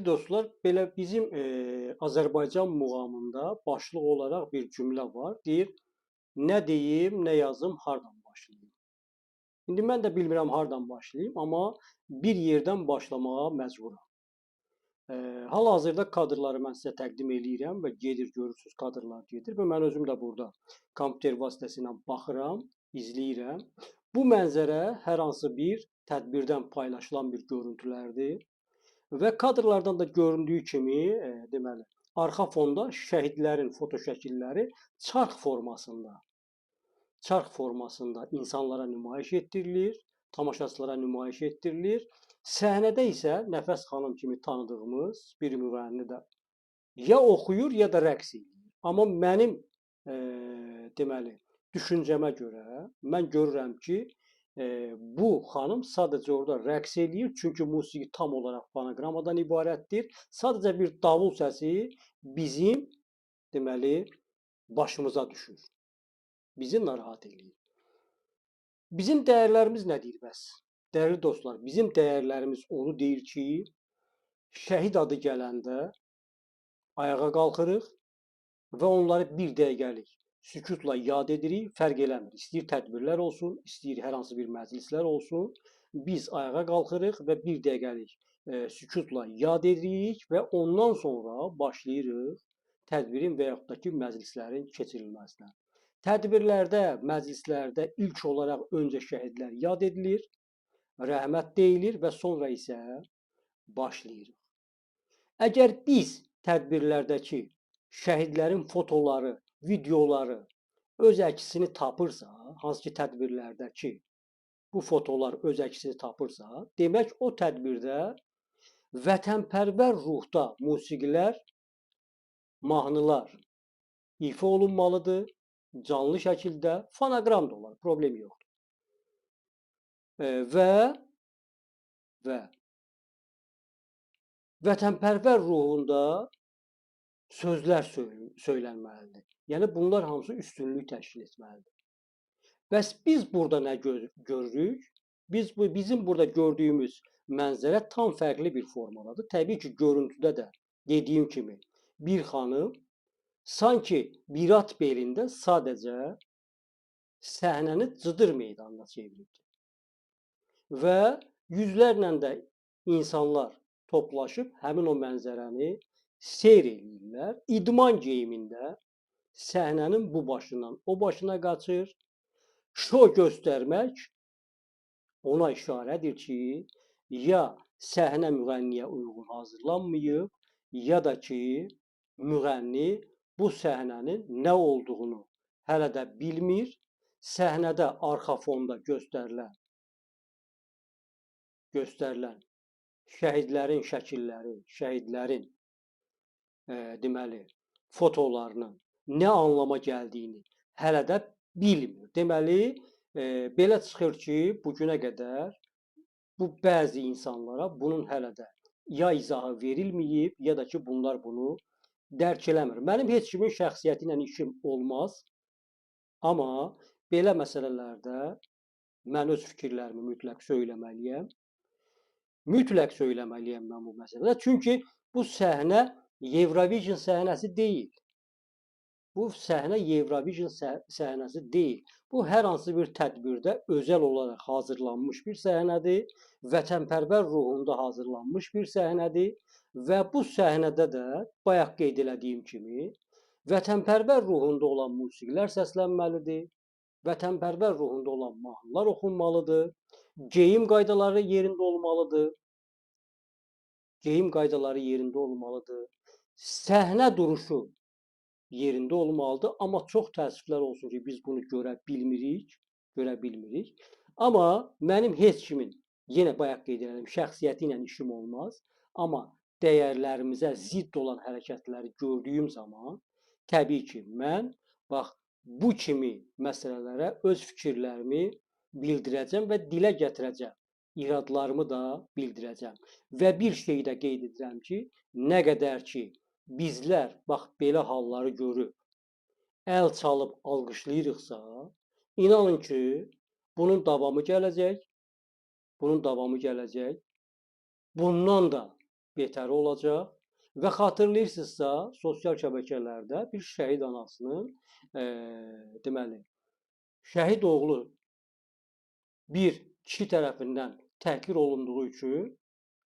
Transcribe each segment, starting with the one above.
Değerli dostlar, belə bizim Azərbaycan muğamında başlıq olaraq bir cümlə var. Deyir, nə deyim, nə yazım, hardan başlayım? İndi mən də bilmirəm hardan başlayım, amma bir yerdən başlamağa məcburam. Hal-hazırda kadrları mən sizə təqdim eləyirəm və gedir, görürsünüz kadrlar gedir və mən özüm də burada kompüter vasitəsilə baxıram, izləyirəm. Bu mənzərə hər hansı bir tədbirdən paylaşılan bir görüntülərdir. Və kadrlardan da göründüyü kimi, deməli, arxa fonda şəhidlərin foto şəkilləri çarx formasında insanlara nümayiş etdirilir, tamaşaçılara nümayiş etdirilir. Səhnədə isə Nəfəs xanım kimi tanıdığımız bir müğənni də ya oxuyur, ya da rəqs edir. Amma mənim deməli, düşüncəmə görə mən görürəm ki, bu xanım sadəcə orada rəqs eləyir, çünki musiqi tam olaraq fonoqramadan ibarətdir. Sadəcə bir davul səsi bizim deməli başımıza düşür. Bizi narahat eləyir. Bizim dəyərlərimiz nədir bəs? Dəyərli dostlar, bizim dəyərlərimiz onu deyir ki, şəhid adı gələndə ayağa qalxırıq və onları bir dəqiqəlik sükutla yad edirik, fərq eləmir. İstəyir tədbirlər olsun, istəyir hər hansı bir məclislər olsun. Biz ayağa qalxırıq və bir dəqiqəlik sükutla yad edirik və ondan sonra başlayırıq tədbirin və yaxud da ki, məclislərin keçirilməsinə. Tədbirlərdə, məclislərdə ilk olaraq öncə şəhidlər yad edilir, rəhmət deyilir və sonra isə başlayırıq. Əgər biz tədbirlərdəki şəhidlərin fotoları, videoları öz əksini tapırsa, hansı ki tədbirlərdəki bu fotolar öz əksini tapırsa, demək o tədbirdə vətənpərvər ruhda musiqilər, mahnılar ifa olunmalıdır, canlı şəkildə, fonoqram da olar, problem yoxdur. Və vətənpərvər ruhunda sözlər söylənməlidir. Yəni bunlar hamısı üstünlük təşkil etməlidir. Bəs biz burada nə görürük? Bizim burada gördüyümüz mənzərə tam fərqli bir formadadır. Təbii ki, görüntüdə də dediyim kimi bir xanım sanki bir at belində sadəcə səhnəni cıdır meydanına çeviribdir. Və yüzlərlə də insanlar toplaşıb həmin o mənzərəni seyr edirlər. İdman geyimində səhnənin bu başından o başına qaçır. Şou göstərmək ona işarədir ki, ya səhnə müğənniyə uyğun hazırlanmayıb, ya da ki, müğənni bu səhnənin nə olduğunu hələ də bilmir. Səhnədə arxa fonda göstərilən şəhidlərin şəkilləri, şəhidlərin deməli fotolarının nə anlama gəldiyini hələ də bilmir. Deməli, belə çıxır ki, bugünə qədər bu bəzi insanlara bunun hələ də ya izahı verilməyib, ya da ki, bunlar bunu dərk eləmir. Mənim heç kimin şəxsiyyəti ilə işim olmaz. Amma belə məsələlərdə mən öz fikirlərimi mütləq söyləməliyəm. Mütləq söyləməliyəm mən bu məsələdə. Çünki bu səhnə Eurovision səhnəsi deyil. Bu səhnə Eurovision səhnəsi deyil. Bu hər hansı bir tədbirdə özəl olaraq hazırlanmış bir səhnədir. Vətənpərvər ruhunda hazırlanmış bir səhnədir. Və bu səhnədə də bayaq qeyd elədiyim kimi vətənpərvər ruhunda olan musiqilər səslənməlidir. Vətənpərvər ruhunda olan mahnılar oxunmalıdır. Geyim qaydaları yerində olmalıdır. Səhnə duruşu yerində olmalıdır. Amma çox təəssüflər olsun ki, biz bunu görə bilmirik. Amma mənim heç kimin, yenə bayaq qeyd edelim, şəxsiyyəti ilə işim olmaz. Amma dəyərlərimizə zidd olan hərəkətləri gördüyüm zaman, təbii ki, mən bu kimi məsələlərə öz fikirlərimi bildirəcəm və dilə gətirəcəm. İradlarımı da bildirəcəm. Və bir şey də qeyd edirəm ki, nə qədər ki, bizlər belə halları görüb, əl çalıb alqışlayırıqsa, inanın ki, bunun davamı gələcək. Bundan da betəri olacaq və xatırlayırsınızsa, sosial şəbəkələrdə bir şəhid anasının deməli, şəhid oğlu bir kişi tərəfindən təhqir olunduğu üçün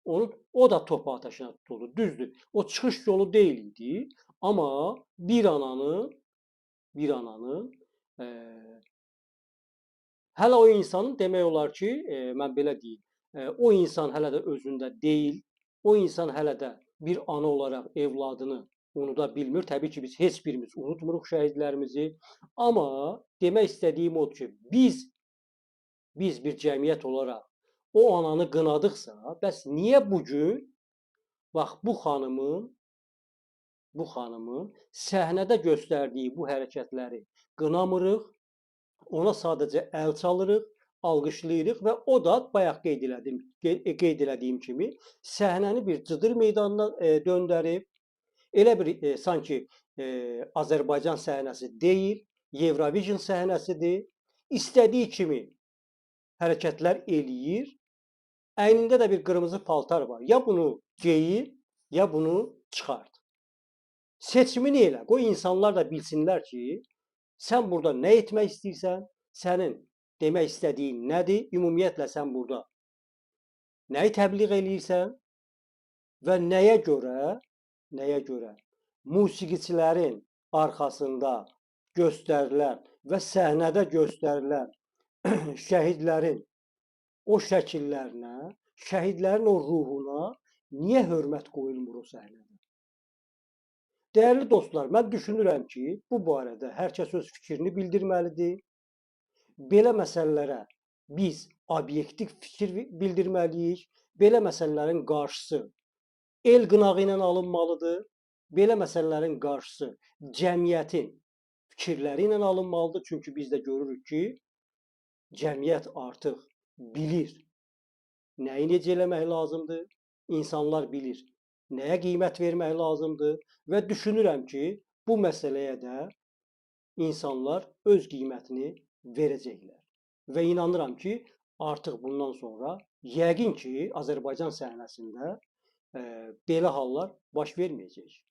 o da top atəşinə tutuldu. Düzdür, o çıxış yolu deyil idi, amma bir ananın hələ o insanın demək olar ki, mən belə deyim, o insan hələ də özündə deyil. O insan hələ də bir ana olaraq evladını unuda bilmir. Təbii ki, biz heç birimiz unutmuruq şəhidlərimizi. Amma demək istədiyim odur ki, biz bir cəmiyyət olaraq o ananı qınadıqsa, bəs niyə bu gün bax bu xanımın səhnədə göstərdiyi bu hərəkətləri qınamırıq, ona sadəcə əl çalırıq, alqışlayırıq və o da bayaq qeyd elədiyim kimi səhnəni bir cıdır meydanına döndərib. Elə bir sanki Azərbaycan səhnəsi deyil, Eurovision səhnəsidir. İstədiyi kimi hərəkətlər eləyir. Əynində də bir qırmızı paltar var. Ya bunu geyir, ya bunu çıxart. Seçimini elə. Qoy insanlar da bilsinlər ki, sən burada nə etmək istəyirsən, sənin demək istədiyin nədir, ümumiyyətlə sən burada nəyi təbliğ eləyirsən və nəyə görə musiqiçilərin arxasında göstərilən və səhnədə göstərilən şəhidlərin o şəkillərinə, şəhidlərin o ruhuna niyə hörmət qoyulmur o səhnədə? Dəyərli dostlar, mən düşünürəm ki, bu barədə hər kəs öz fikrini bildirməlidir. Belə məsələlərə biz obyektiv fikir bildirməliyik. Belə məsələlərin qarşısı el qınağı ilə alınmalıdır. Belə məsələlərin qarşısı cəmiyyətin fikirləri ilə alınmalıdır. Çünki biz də görürük ki, cəmiyyət artıq bilir nəyi necə eləmək lazımdır. İnsanlar bilir nəyə qiymət vermək lazımdır və düşünürəm ki, bu məsələyə də insanlar öz qiymətini verəcəklər. Və inanıram ki, artıq bundan sonra yəqin ki, Azərbaycan səhnəsində belə hallar baş verməyəcək.